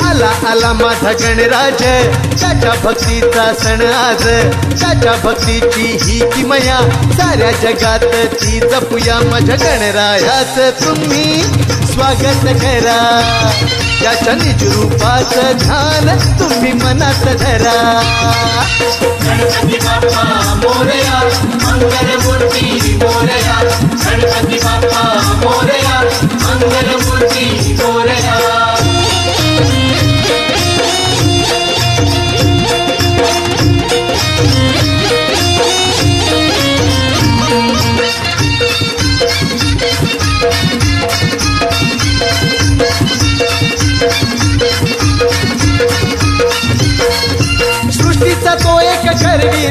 आला आला माझा गणराज, त्याच्या भक्तीचा सण आज, त्याच्या भक्तीची ही किमया साऱ्या जगात ती जपूया. माझ्या गणरायाच तुम्ही स्वागत करा, त्याच्या निज रूपाचं ध्यान तुम्ही मनात धरा. गणपती बाप्पा मोरया, मंगलमूर्ती मोरया. गणपती बाप्पा मोरया, मंगलमूर्ती मोरया. सृष्टीचा तो एक करवी